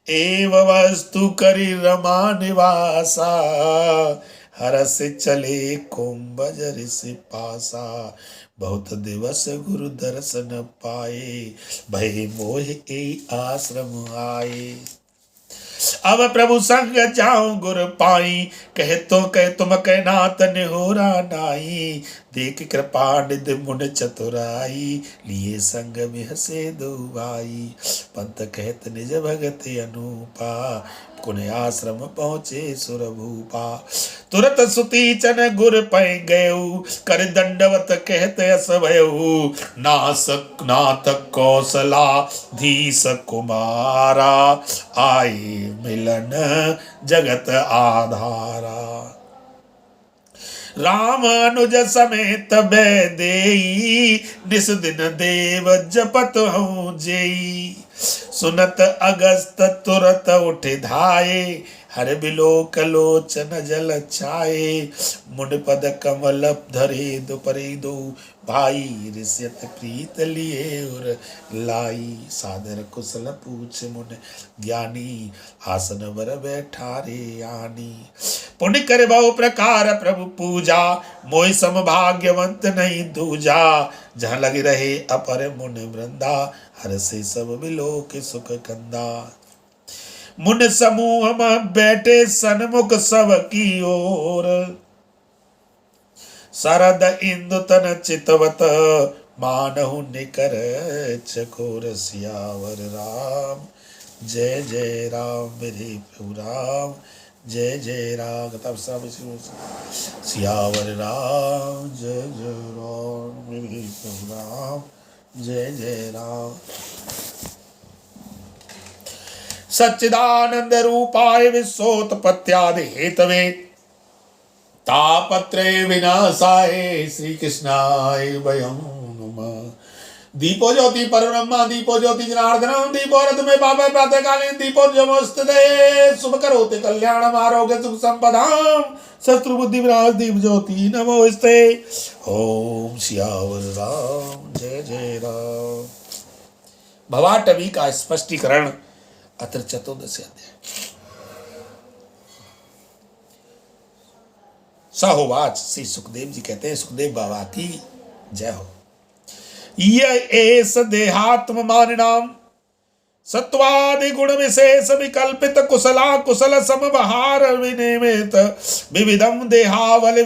एव वस्तु करी रमा निवासा, हरस चले कुंभजर से पासा। बहुत दिवस गुरु दर्शन पाए, भय मोह ए आश्रम आए। अब प्रभु संग जाऊं गुर पाई, कह तो कह तुम कह नाथ निहोरा नाई। देख कृपा निधि मुन चतुराई, लिए संग में हसे दो भाई। पंत कहत निज भगत अनुपा, कुन आश्रम पहुँचे सुरभूपा। तुरत सुती चन गुर पै गयऊ, कर दंडवत कहत अस भयऊ। नाथ कौशला धीस कुमारा, आए मिलन जगत आधारा। राम अनुज समेत बैदेई, निस दिन देव जपत हूँ जेई। सुनत अगस्त तुरत उठ धाये, हर बिलोक लोचन जल छाये। मुंड पद कमल धरे दुपरे दो, भाई ऋष्यत प्रीत लिए उर लाई। सादर कुशल पूछ मुन ज्ञानी, आसन वर बैठारे आनी। पुण्य कर बहु प्रकार प्रभु पूजा, मोहि सम भाग्यवंत नहीं दूजा। जहाँ लग रहे अपर मुन वृंदा, हर से सब बिलोक सुख कंदा। मुन समूह में बैठे सन्मुख सब की ओर, शरद इंदु तन चितवत, मानहु निकर चकोर। सियावर राम जय जय राम, मेरे प्रभु राम जय जय राम। तब सब सियावर राम जय जय राम, मेरे प्रभु राम जय जय राम। सच्चिदानंद रूपाय विश्वोत्पत्त्यादि हेतवे, तापत्रय विनाशाय श्री कृष्णाय वयं नमः। दीपो ज्योति परब्रह्म, दीपो ज्योति जनार्दनम, दीपो रथ में बाबा प्रातःकालीन, दीपो जमोस्तुते शुभ करोति कल्याणम आरोग्य सुख संपदाम, शत्रु बुद्धि विनाश दीप ज्योति नमोस्ते। ओम सियावर राम जय जय राम। भवाटवी का स्पष्टीकरण अत्र चतुर्दश अध्याय। सहोवाच, श्री सुखदेव जी कहते हैं, सुखदेव बाबा की जय हो। यह एस देहात्म मानिनाम, सत्वादि गुण विशेष विकल्पित कुशला कुशल समबहार विनिमित, विविधम देहावल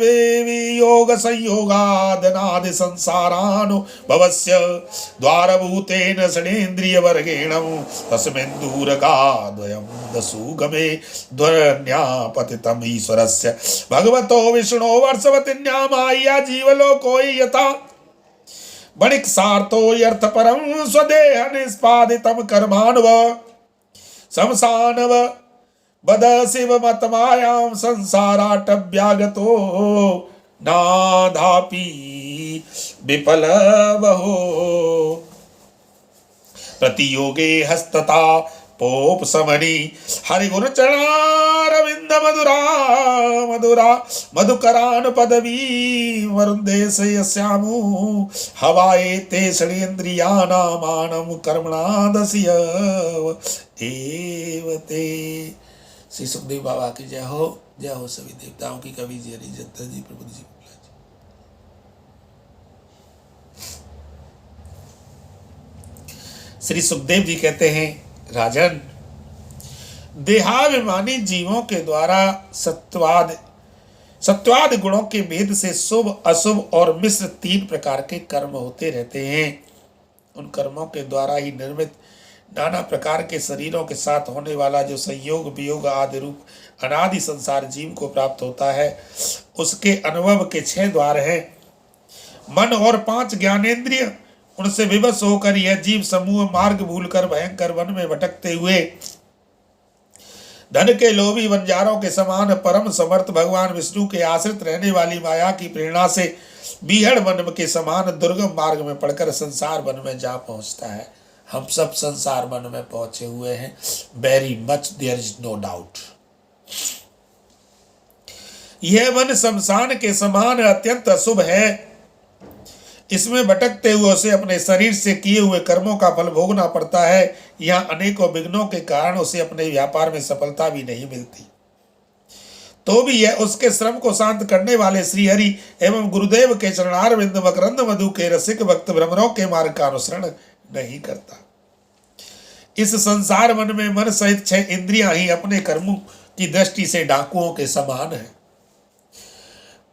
योग संयोगादनादि संसारानुभवस्य द्वारभूतेन षडेन्द्रिय वर्गेण तस्मिन् दूरगाद्वयं दशुगमे ध्वन्यापतितम् ईश्वरस्य भगवतो विष्णो वर्षवतिन्या माया जीवलोको यथा बणिक सार्थो यर्थ परम स्वदेह निष्पादितम कर्मान्व समसानव बद शिव मत मायाम संसाराटव्यागतो नाधापि विफल बहो। प्रतियोगे हस्तता पोप समनी हरिगुण चरणारविंद मधुरा मधुरा मधुकरान पदवी वरुंदे से यस्यामु हवाए ते षडेन्द्रियानामानम कर्मणादस्य एवते। श्री सुखदेव बाबा की जय हो, जय हो सभी देवताओं की। कवि जी हरिजत्ता जी प्रभु जी। श्री सुखदेव जी कहते हैं, राजन, देहाभिमानी जीवों के द्वारा सत्वाद गुणों के भेद से शुभ अशुभ और मिश्र तीन प्रकार के कर्म होते रहते हैं। उन कर्मों के द्वारा ही निर्मित नाना प्रकार के शरीरों के साथ होने वाला जो संयोग वियोग आदि रूप अनादि संसार जीव को प्राप्त होता है, उसके अनुभव के 6 द्वार हैं। मन और 5 ज्ञानेंद्रिय, उनसे विवश होकर यह जीव समूह मार्ग भूलकर भयंकर वन में भटकते हुए धन के लोभी वनजारों के समान परम समर्थ भगवान विष्णु के आश्रित रहने वाली माया की प्रेरणा से बीहड़ वन के समान दुर्गम मार्ग में पड़कर संसार वन में जा पहुंचता है। हम सब संसार वन में पहुंचे हुए हैं, very much, there is no doubt. यह वन शमशान के समान अत्यंत अशुभ है। इसमें भटकते हुए उसे अपने शरीर से किए हुए कर्मों का फल भोगना पड़ता है। यहाँ अनेकों विघ्नों के कारण उसे अपने व्यापार में सफलता भी नहीं मिलती। तो भी यह उसके श्रम को शांत करने वाले श्रीहरि एवं गुरुदेव के चरणारविंद मकरंद मधु के रसिक भक्त भ्रमरों के मार्ग का अनुसरण नहीं करता। इस संसार वन में मन सहित 6 इंद्रियां ही अपने कर्मों की दृष्टि से डाकुओं के समान है।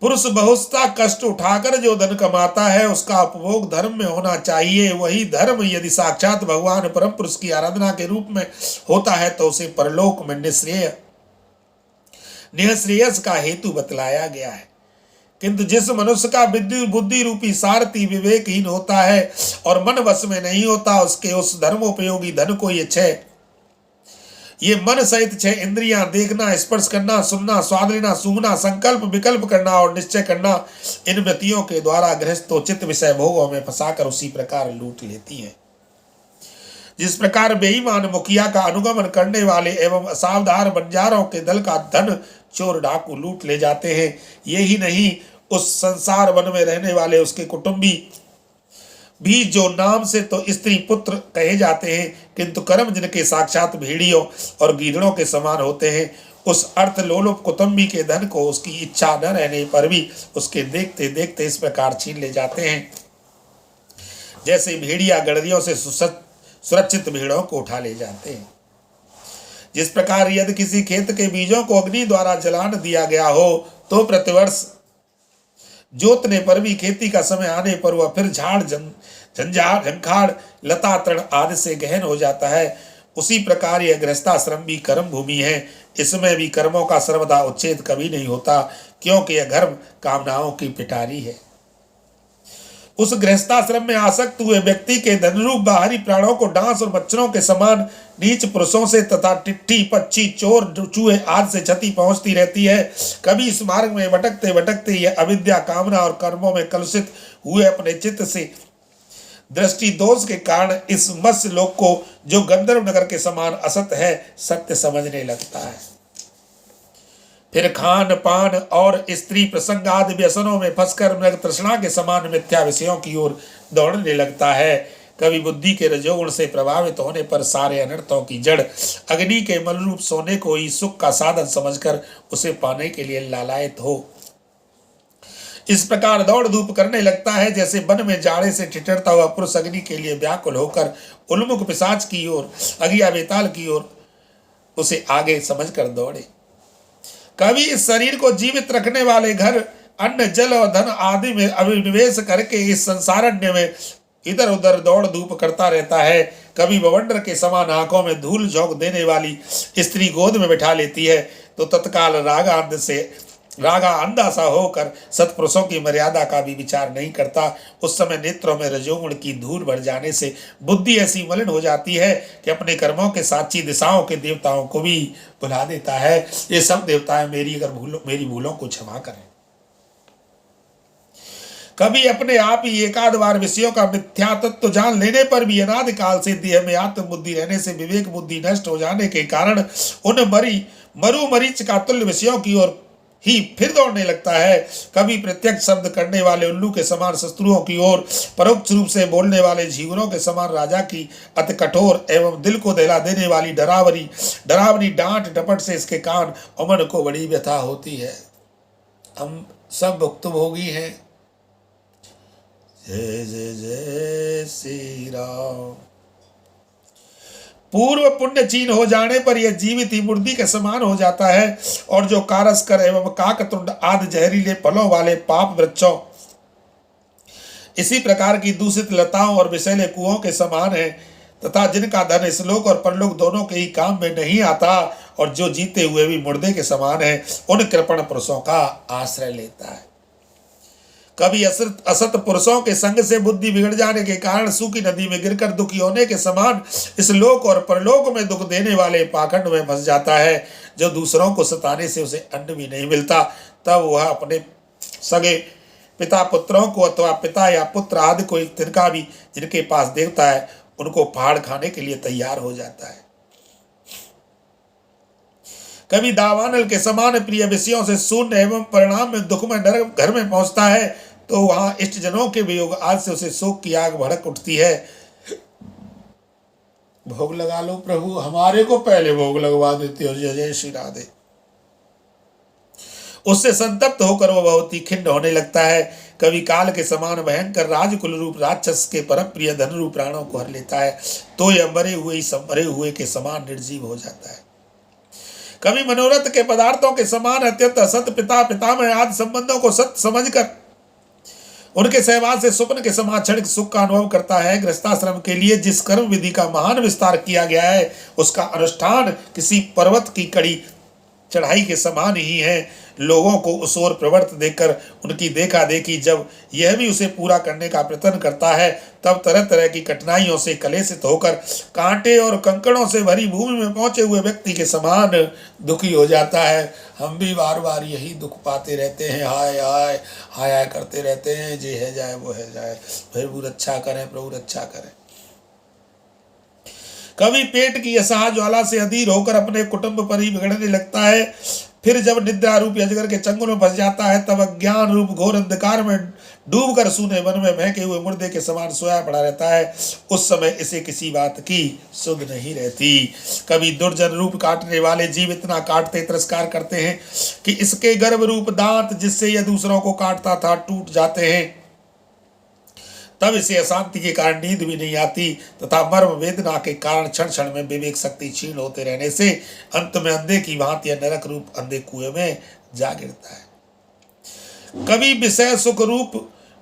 पुरुष बहुस्ता कष्ट उठाकर जो धन कमाता है उसका उपभोग धर्म में होना चाहिए। वही धर्म यदि साक्षात भगवान परम पुरुष की आराधना के रूप में होता है तो उसे परलोक में निःश्रेयस का हेतु बतलाया गया है। किंतु जिस मनुष्य का बुद्धि रूपी सारथी विवेकहीन होता है और मन वश में नहीं होता, उसके उस धर्मोपयोगी धन को ये मन सहित 6 इंद्रियां देखना, स्पर्श करना, सुनना, स्वाद लेना, सूंघना, संकल्प विकल्प करना और निश्चय करना, इन वृत्तियों के द्वारा गृहस्थोचित विषय भोगों में फंसाकर उसी प्रकार लूट लेती हैं। जिस प्रकार बेईमान मुखिया का अनुगमन करने वाले एवं असावधान बंजारों के दल का धन चोर डाकू लूट ले जाते हैं, यही नहीं उस संसार वन में रहने वाले उसके कुटुंबी भी जो नाम से तो स्त्री पुत्र कहे जाते हैं किंतु कर्म जिनके साक्षात भेड़ियों और गीदड़ों के समान होते हैं, उस अर्थ लोलुप कुटुंबी के धन को उसकी इच्छा न रहने पर भी उसके देखते देखते इस प्रकार छीन ले जाते हैं जैसे भेड़िया गड़रियों से सुरक्षित भेड़ों को उठा ले जाते हैं। जिस प्रकार यदि किसी खेत के बीजों को अग्नि द्वारा जलान दिया गया हो तो प्रतिवर्ष जोतने पर भी खेती का समय आने पर वह फिर झाड़ झंखाड़ लता तृण आदि से गहन हो जाता है, उसी प्रकार यह गृहस्थाश्रम भी कर्म भूमि है। इसमें भी कर्मों का सर्वदा उच्छेद कभी नहीं होता, क्योंकि यह धर्म कामनाओं की पिटारी है। उस गृहस्थाश्रम में आसक्त हुए व्यक्ति के धनरूप बाहरी प्राणों को डांस और मच्छरों के समान नीच पुरुषों से तथा टिट्ठी, पक्षी, चोर, चूहे आदि से क्षति पहुंचती रहती है। कभी इस मार्ग में भटकते भटकते यह अविद्या, कामना और कर्मों में कलुषित हुए अपने चित्त से दृष्टि दोष के कारण इस मत्स्य लोक को, जो गंधर्व नगर के समान असत है, सत्य समझने लगता है। फिर खान पान और स्त्री प्रसंग आदि व्यसनों में फंसकर मृग तृष्णा के समान मिथ्या विषयों की ओर दौड़ने लगता है। कभी बुद्धि के रजोगुण से प्रभावित होने पर सारे अनर्थों की जड़ अग्नि के मलरूप सोने को ही सुख का साधन समझकर उसे पाने के लिए लालायित हो। इस प्रकार दौड़ धूप करने लगता है जैसे वन में जाड़े से ठिठुरता हुआ पुरुष अग्नि के लिए व्याकुल होकर उन्मुख पिशाच की ओर, अगिया बेताल की ओर उसे आगे समझकर दौड़े। कभी इस शरीर को जीवित रखने वाले घर, अन्न, जल और धन आदि में अभिनिवेश करके इस संसारण्य में इधर उधर दौड़ धूप करता रहता है। कभी बवंडर के समान आंखों में धूल झोंक देने वाली स्त्री गोद में बिठा लेती है तो तत्काल रागा अंधा सा होकर सत्पुरुषों की मर्यादा का भी विचार नहीं करता। उस समय नेत्रों में रजोगुण की धूल भर जाने से बुद्धि ऐसी मलिन हो जाती है कि अपने कर्मों के साक्षी दिशाओं के देवताओं को भी भुला देता है। ये सब देवताएं मेरी भूलों को क्षमा करें। कभी अपने आप ही एकाध बार विषयों का मिथ्या तत्व जान लेने पर भी अनादि काल से देह में आत्म बुद्धि रहने से विवेक बुद्धि नष्ट हो जाने के कारण उन मरु मरीच का तुल्य विषयों की ओर ही फिर दौड़ने लगता है। कभी प्रत्यक्ष शब्द करने वाले उल्लू के समान शत्रुओं की ओर, परोक्ष रूप से बोलने वाले झींगुरों के समान राजा की अति कठोर एवं दिल को दहला देने वाली डरावनी डांट डपट से इसके कान और मन को बड़ी व्यथा होती है। हम सब भुक्तभोगी हैं। जय जय जय श्री राम। पूर्व पुण्य चीन हो जाने पर यह जीवित ही मुर्दी के समान हो जाता है और जो कारस्कर एवं काकतुंड आदि जहरीले फलों वाले पाप वृक्षों इसी प्रकार की दूषित लताओं और विषैले कुओं के समान है तथा जिनका धन इस लोक और परलोक दोनों के ही काम में नहीं आता और जो जीते हुए भी मुर्दे के समान है, उन कृपण पुरुषों का आश्रय लेता है। कभी असत पुरुषों के संग से बुद्धि बिगड़ जाने के कारण सूखी नदी में गिरकर दुखी होने के समान इस लोक और परलोक में दुख देने वाले पाखंड में फंस जाता है। जो दूसरों को सताने से उसे अन्न भी नहीं मिलता, तब वह अपने सगे पिता पुत्रों को अथवा पिता या पुत्र आदि को तिनका भी जिनके पास देवता है उनको फाड़ खाने के लिए तैयार हो जाता है। कभी दावानल के समान प्रिय विषयों से शून्य एवं परिणाम में दुख में घर में पहुंचता है तो वहां इष्ट जनों के वियोग आज से उसे शोक की आग भड़क उठती है। भोग लगा लो प्रभु, हमारे को पहले भोग लगवा देते हो, जय जय श्री राधे। उससे संतप्त होकर वह बहुत ही खिन्न होने लगता है। कभी काल के समान भयंकर राजकुल रूप राक्षस के परम प्रिय धन रूप प्राणों को हर लेता है, तो यह मरे हुए ही मरे हुए के समान निर्जीव हो जाता है। कभी मनोरथ के पदार्थों के समान अत्यंत असत पिता पितामह आदि संबंधों को सत्य समझकर उनके सहवास से स्वप्न के समान क्षणिक सुख का अनुभव करता है। गृहस्थाश्रम के लिए जिस कर्म विधि का महान विस्तार किया गया है, उसका अनुष्ठान किसी पर्वत की कड़ी चढ़ाई के समान ही है। लोगों को उस ओर प्रवृत्त देखकर उनकी देखा देखी जब यह भी उसे पूरा करने का प्रयत्न करता है, तब तरह तरह की कठिनाइयों से कलेशित होकर कांटे और कंकड़ों से भरी भूमि में पहुंचे हुए व्यक्ति के समान दुखी हो जाता है। हम भी बार बार यही दुख पाते रहते हैं, हाय हाय हाय हाय करते रहते हैं, जे है जाए वो है जाए, प्रभु रक्षा करें, प्रभु रक्षा करें। कभी पेट की असह ज्वाला से अधीर होकर अपने कुटुंब पर ही बिगड़ने लगता है। फिर जब निद्रा रूपी अजगर के चंगुल में फंस जाता है, तब अज्ञान रूप घोर अंधकार में डूबकर सूने वन में महके हुए मुर्दे के समान सोया पड़ा रहता है। उस समय इसे किसी बात की सुध नहीं रहती। कभी दुर्जन रूप काटने वाले जीव इतना काटते तिरस्कार करते हैं कि इसके गर्भ रूप दांत जिससे यह दूसरों को काटता था टूट जाते हैं। तब इसे अशांति के कारण नींद भी नहीं आती तथा मर्म वेदना के कारण क्षण क्षण में विवेक शक्ति क्षीण होते रहने से अंत में अंधे की भांति नरक रूप अंधे कुएं में जा गिरता है। कभी विषय सुख रूप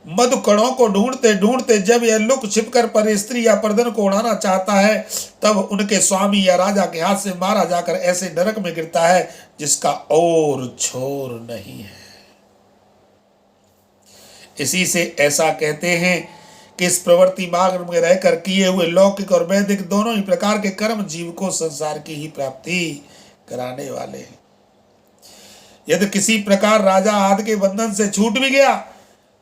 मधु कणों को ढूंढते ढूंढते जब यह लुक छिपकर पर स्त्री या पर्दन को उड़ाना चाहता है, तब उनके स्वामी या राजा के हाथ से मारा जाकर ऐसे नरक में गिरता है जिसका और छोर नहीं है। इसी से ऐसा कहते हैं कि इस प्रवृत्ति मार्ग में रहकर किए हुए लौकिक और वैदिक दोनों ही प्रकार के कर्म जीव को संसार की ही प्राप्ति कराने वाले हैं। यदि किसी प्रकार राजा आदि के बंधन से छूट भी गया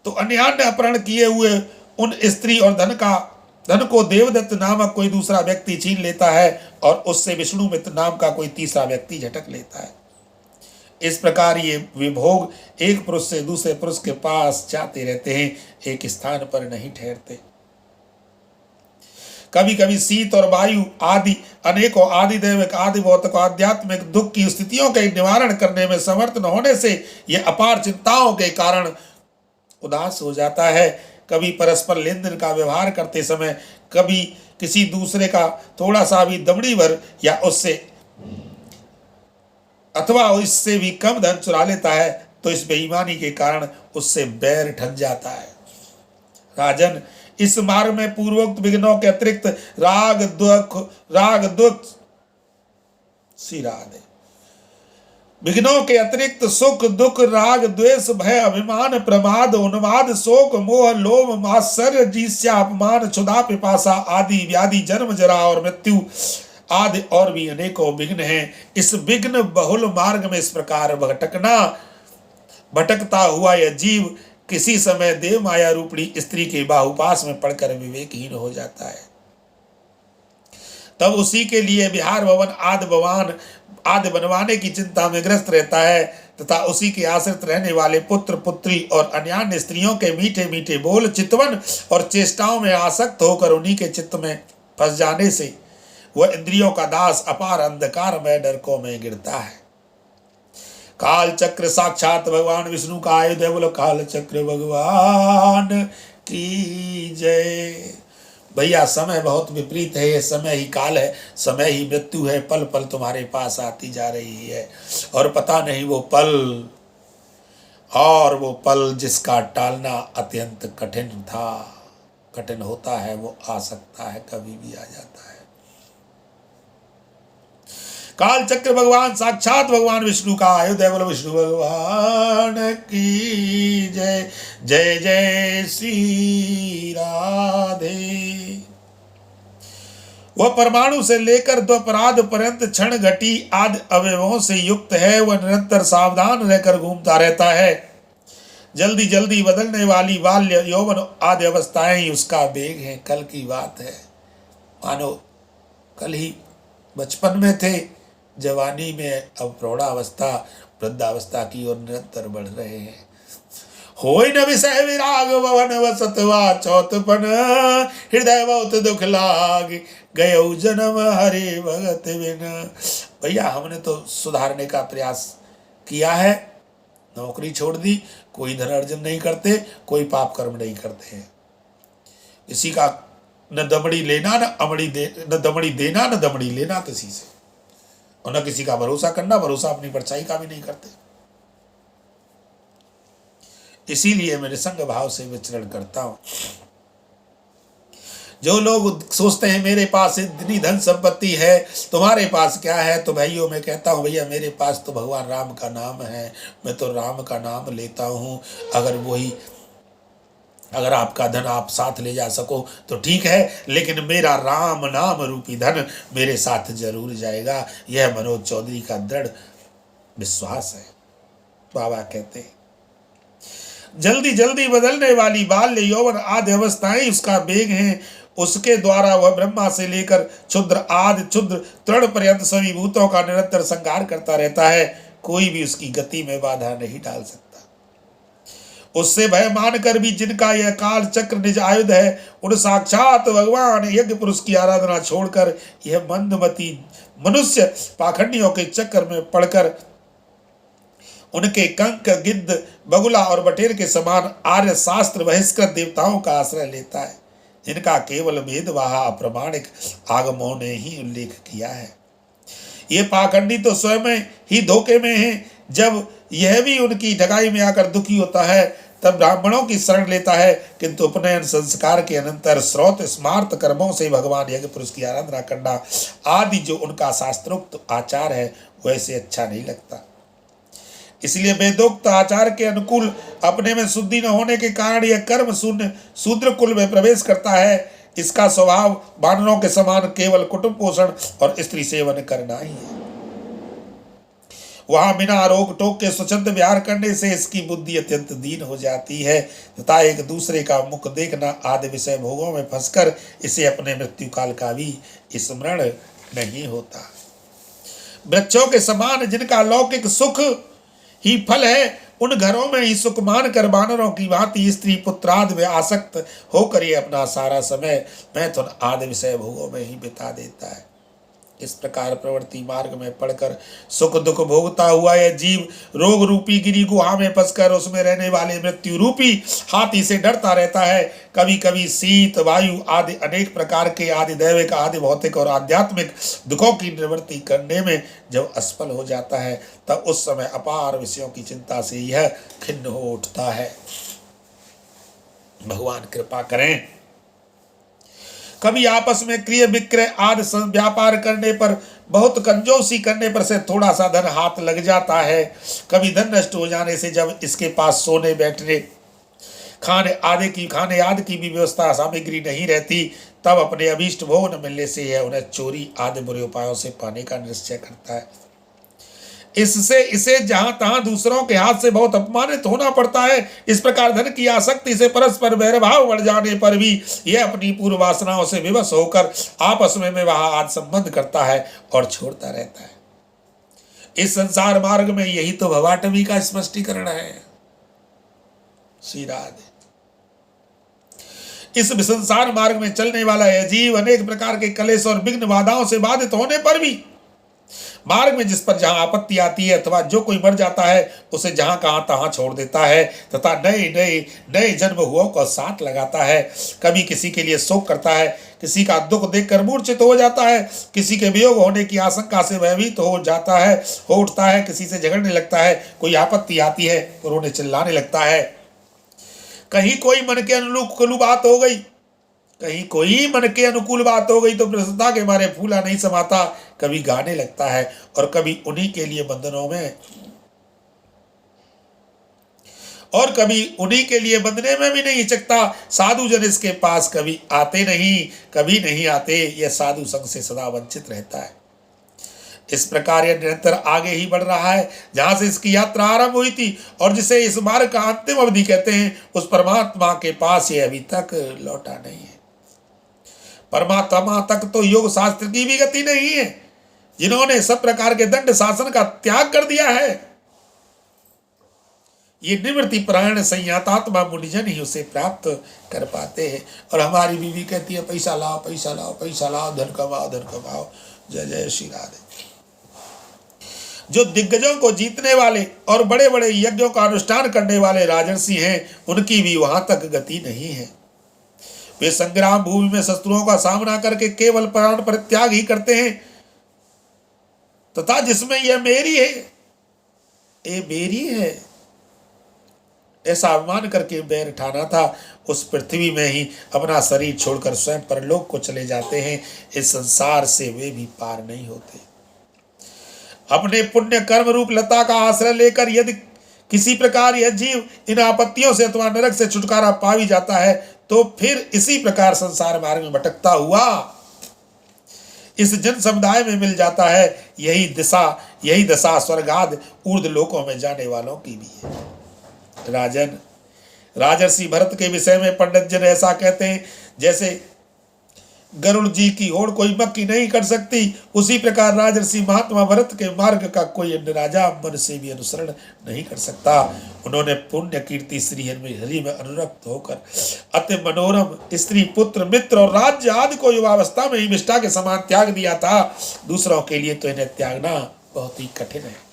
तो अन्यान्य अपहरण किए हुए उन स्त्री और धन को देवदत्त नामक कोई दूसरा व्यक्ति छीन लेता है और उससे विष्णु मित्र नाम का कोई तीसरा व्यक्ति झटक लेता है। इस प्रकार ये विभोग एक पुरुष से दूसरे पुरुष के पास जाते रहते हैं, एक स्थान पर नहीं ठहरते। कभी कभी शीत और वायु आदि अनेकों आदि दैविक आदि भौतिक आध्यात्मिक दुख की स्थितियों के निवारण करने में समर्थ न होने से यह अपार चिंताओं के कारण उदास हो जाता है। कभी परस्पर लेन देन का व्यवहार करते समय कभी किसी दूसरे का थोड़ा सा भी दमड़ी भर या उससे अथवा इससे भी कम धन चुरा लेता है तो इस बेईमानी के कारण उससे बैर ठन जाता है। राजन, इस मार्ग में पूर्वोक्त विघ्नों के अतिरिक्त राग दुख सिरादे विघ्नों के अतिरिक्त सुख दुख राग द्वेष भय अभिमान प्रमाद उन्माद शोक मोह लोभ मात्सर्य ईर्ष्या अपमान क्षुधा पिपासा आदि व्याधि जन्म जरा और मृत्यु आदि और भी अनेकों विघ्न हैं। इस विघ्न बहुल मार्ग में इस प्रकार भटकता हुआ यह जीव किसी समय देव माया रूपणी स्त्री के बाहुपास में पड़कर विवेकहीन हो जाता है। तब उसी के लिए विहार भवन आदि बनवाने की चिंता में ग्रस्त रहता है तथा उसी के आश्रित रहने वाले पुत्र पुत्री और अन्य स्त्रियों के मीठे मीठे बोल चितवन और चेष्टाओं में आसक्त होकर उन्हीं के चित्त में फंस जाने से वह इंद्रियों का दास अपार अंधकार में नरकों में गिरता है। काल चक्र साक्षात भगवान विष्णु का आयुध है, बोलो काल चक्र भगवान की जय। भैया समय बहुत विपरीत है, ये समय ही काल है, समय ही मृत्यु है, पल पल तुम्हारे पास आती जा रही है और पता नहीं वो पल जिसका टालना अत्यंत कठिन होता है, वो आ सकता है, कभी भी आ जाता है। काल चक्र भगवान साक्षात भगवान विष्णु का आयुध है, बोलो विष्णु भगवान की जय। जय जय श्री राधे। वह परमाणु से लेकर द्वापराध पर्यंत क्षण घटी आदि अवयवों से युक्त है। वह निरंतर सावधान रहकर घूमता रहता है। जल्दी जल्दी बदलने वाली बाल्य यौवन आदि अवस्थाएं ही उसका वेग है। कल की बात है, मानो कल ही बचपन में थे, जवानी में अब प्रौढ़ावस्था वृद्धावस्था की ओर निरंतर बढ़ रहे हैं। होय न विषय विराग भवन वसतवा चौथपन, हृदय बहुत दुख लाग गयो जन्म हरे भगत बिन। भैया हमने तो सुधारने का प्रयास किया है, नौकरी छोड़ दी, कोई धन अर्जन नहीं करते, कोई पाप कर्म नहीं करते हैं, किसी का न दमड़ी लेना न अमड़ी दे, न दमड़ी देना न दमड़ी लेना किसी से, और न किसी का भरोसा करना, भरोसा अपनी परछाई का भी नहीं करते। इसीलिए मैं निसंग भाव से विचरण करता हूं। जो लोग सोचते हैं मेरे पास इतनी धन संपत्ति है, तुम्हारे पास क्या है, तो भाइयों मैं कहता हूं भैया मेरे पास तो भगवान राम का नाम है, मैं तो राम का नाम लेता हूं। अगर आपका धन आप साथ ले जा सको तो ठीक है, लेकिन मेरा राम नाम रूपी धन मेरे साथ जरूर जाएगा, यह मनोज चौधरी का दृढ़ विश्वास है। बाबा कहते हैं जल्दी जल्दी बदलने वाली बाल्य यौवन आदि अवस्थाएं उसका वेग है, उसके द्वारा वह ब्रह्मा से लेकर क्षुद्र आदि क्षुद्र तृण पर्यंत सभी भूतों का निरंतर संहार करता रहता है, कोई भी उसकी गति में बाधा नहीं डाल सकता। उससे भय मानकर भी जिनका यह काल चक्र निज आयुध है, उन साक्षात भगवान यज्ञ पुरुष की आराधना छोड़कर यह मंदमती मनुष्य पाखंडियों के चक्कर में पड़कर उनके कंक गिद्ध बगुला और बटेर के समान आर्य शास्त्र बहिष्कृत देवताओं का आश्रय लेता है, जिनका केवल भेदवाह अप्रमाणिक आगमों ने ही उल्लेख किया है। ये पाखंडी तो स्वयं ही धोखे में है, जब यह भी उनकी ठगाई में आकर दुखी होता है तब ब्राह्मणों की शरण लेता है, किंतु उपनयन संस्कार के अनंतर श्रोत स्मार्त कर्मों से भगवान यज्ञ पुरुष की आराधना करना आदि जो उनका शास्त्रोक्त आचार है वैसे अच्छा नहीं लगता। इसलिए वेदोक्त आचार के अनुकूल अपने में शुद्धि न होने के कारण यह कर्म शून्य शूद्र कुल में प्रवेश करता है। इसका स्वभाव वानरों के समान केवल कुटुंब पोषण और स्त्री सेवन करना ही है। वहां बिना रोक टोक के स्वच्छंद विहार करने से इसकी बुद्धि अत्यंत दीन हो जाती है तथा एक दूसरे का मुख देखना आदि विषय भोगों में फंसकर इसे अपने मृत्यु काल का भी स्मरण नहीं होता। वृक्षों के समान जिनका लौकिक सुख ही फल है, उन घरों में ही सुख मानकर वानरों की भांति स्त्री पुत्रादि में आसक्त होकर ये अपना सारा समय मैथुन आदि विषय भोगों में ही बिता देता है। इस प्रकार प्रवृत्ति मार्ग में पड़कर सुख दुख भोगता हुआ यह जीव रोग रूपी गिरी गुहा में फंसकर उसमें रहने वाले मृत्यु रूपी हाथी से डरता रहता है। कभी कभी शीत वायु आदि अनेक प्रकार के आदि दैविक आदि भौतिक और आध्यात्मिक दुखों की निवृत्ति करने में जब असफल हो जाता है तब उस समय अपार विषयों की चिंता से यह खिन्न हो उठता है। भगवान कृपा करें। कभी आपस में क्रय विक्रय आदि व्यापार करने पर बहुत कंजूसी करने पर से थोड़ा सा धन हाथ लग जाता है। कभी धन नष्ट हो जाने से जब इसके पास सोने बैठने खाने आदि की भी व्यवस्था सामग्री नहीं रहती तब अपने अभीष्ट भोग न मिलने से यह उन्हें चोरी आदि बुरे उपायों से पाने का निश्चय करता है। इससे इसे जहां तहां दूसरों के हाथ से बहुत अपमानित होना पड़ता है। इस प्रकार धन की आसक्ति से परस्पर वैरभाव बढ़ जाने पर भी यह अपनी पूर्व वासनाओं से विवश होकर आपस में विवाह आदि संबंध करता है और छोड़ता रहता है। इस संसार मार्ग में यही तो भवाटवी का स्पष्टीकरण है। श्री राधे। इस संसार मार्ग में चलने वाला यह जीव अनेक प्रकार के कलेश और विघ्न बाधाओं से बाधित होने पर भी मार्ग में जिस पर जहां आपत्ति आती है अथवा जो कोई मर जाता है उसे जहां कहां तहां छोड़ देता है तथा नए जन्म हुओं को साथ लगाता है। कभी किसी के लिए शोक करता है, किसी का दुख देखकर मूर्छित हो जाता है, किसी के वियोग होने की आशंका से भयभीत हो उठता है, किसी से झगड़ने लगता है, कोई आपत्ति आती है तो रोने चिल्लाने लगता है। कहीं कोई मन के अनुकूल बात हो गई तो प्रसन्नता के मारे फूला नहीं समाता, कभी गाने लगता है और कभी उन्हीं के लिए बंधने में भी नहीं हिचकता। साधु जन इसके पास कभी नहीं आते, यह साधु संग से सदा वंचित रहता है। इस प्रकार यह निरंतर आगे ही बढ़ रहा है। जहां से इसकी यात्रा आरंभ हुई थी और जिसे इस मार्ग का अंतिम अवधि कहते हैं, उस परमात्मा के पास ये अभी तक लौटा नहीं है। परमात्मा तक तो योग शास्त्र की भी गति नहीं है, जिन्होंने सब प्रकार के दंड शासन का त्याग कर दिया है। ये निवृत्ति परायण संयतात्मा मुनिजन ही उसे प्राप्त कर पाते हैं। और हमारी बीवी कहती है पैसा लाओ पैसा लाओ पैसा लाओ, धन कमाओ धन कमाओ। जय जय श्री राधे। जो दिग्गजों को जीतने वाले और बड़े बड़े यज्ञों का अनुष्ठान करने वाले राजर्षि हैं, उनकी भी वहां तक गति नहीं है। वे संग्राम भूमि में शत्रुओं का सामना करके केवल प्राण परित्याग ही करते हैं, तथा जिसमें यह मेरी है, ये मेरी है, ऐसा अभिमान करके बैर ठाना था, उस पृथ्वी में ही अपना शरीर छोड़कर स्वयं परलोक को चले जाते हैं। इस संसार से वे भी पार नहीं होते। अपने पुण्य कर्म रूप लता का आश्रय लेकर यदि किसी प्रकार यह जीव इन आपत्तियों से अथवा नरक से छुटकारा पा भी जाता है, तो फिर इसी प्रकार संसार मार्ग में भटकता हुआ इस जन समुदाय में मिल जाता है। यही दशा स्वर्गाद ऊर्ध्व लोकों में जाने वालों की भी है। राजन, राजर्षि भरत के विषय में पंडित जन ऐसा कहते हैं, जैसे गरुड़ जी की होड़ कोई मक्खी नहीं कर सकती, उसी प्रकार राजर्षि महात्मा भरत के मार्ग का कोई अन्य राजा मन से भी अनुसरण नहीं कर सकता। उन्होंने पुण्य कीर्ति श्री हरि में अनुरक्त होकर अति मनोरम स्त्री पुत्र मित्र और राज्य आदि को युवावस्था में ही निष्ठा के समान त्याग दिया था। दूसरों के लिए तो इन्हें त्यागना बहुत ही कठिन है।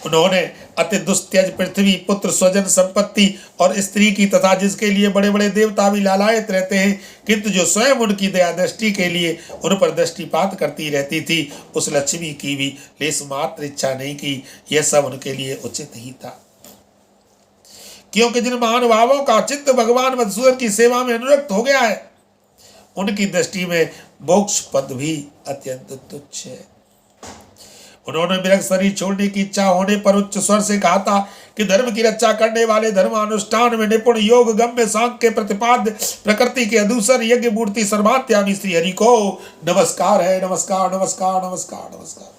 उन्होंने अति दुस्त्यज पृथ्वी पुत्र स्वजन संपत्ति और स्त्री की तथा जिसके लिए बड़े बड़े देवता भी लालायित रहते हैं, किंतु जो स्वयं उनकी दया दृष्टि के लिए उन पर दृष्टिपात करती रहती थी, उस लक्ष्मी की भी लेस मात्र इच्छा नहीं की। यह सब उनके लिए उचित ही था, क्योंकि जिन महानुभावों का चित्त भगवान मधुसूदन की सेवा में अनुरक्त हो गया है, उनकी दृष्टि में मोक्ष पद भी अत्यंत तुच्छ है। उन्होंने विरक्त शरीर छोड़ने की इच्छा होने पर उच्च स्वर से कहा था कि धर्म की रक्षा करने वाले, धर्मानुष्ठान में निपुण, योग गम्य, सांख्य प्रतिपाद्य, प्रकृति के अधूसर, यज्ञ मूर्ति सर्वात्यामी श्री हरि को नमस्कार है। नमस्कार नमस्कार नमस्कार नमस्कार।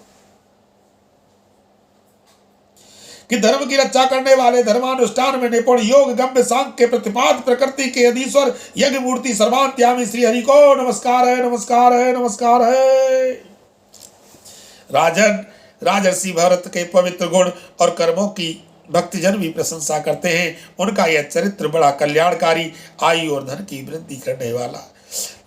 कि धर्म की रक्षा करने वाले, धर्मानुष्ठान में निपुण, योग गम्य, सांख्य प्रतिपाद्य, प्रकृति के अधीश्वर, यज्ञ मूर्ति सर्वात्यामी श्री हरि को नमस्कार है नमस्कार है नमस्कार है। राजन, राजर्षि भरत के पवित्र गुण और कर्मों की भक्तजन भी प्रशंसा करते हैं। उनका यह चरित्र बड़ा कल्याणकारी, आयु और धन की वृद्धि करने वाला,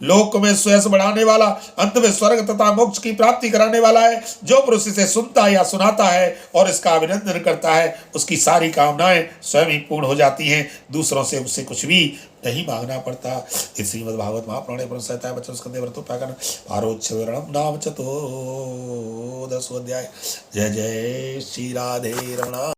लोक में सुयश बढ़ाने वाला, अंत में स्वर्ग तथा मोक्ष की प्राप्ति कराने वाला है। जो पुरुष इसे सुनता या सुनाता है और इसका अभिनंदन करता है, उसकी सारी कामनाएं स्वयं ही पूर्ण हो जाती हैं। दूसरों से उसे कुछ भी नहीं मांगना पड़ता। इस श्रीमद् भागवत महापुराणे पुराण संहिता वचन स्कंदे व्रतोपाकरण पारोच्छ विवरणम नाम चतुर्दशोऽध्याय। जय जय श्री राधे रमण।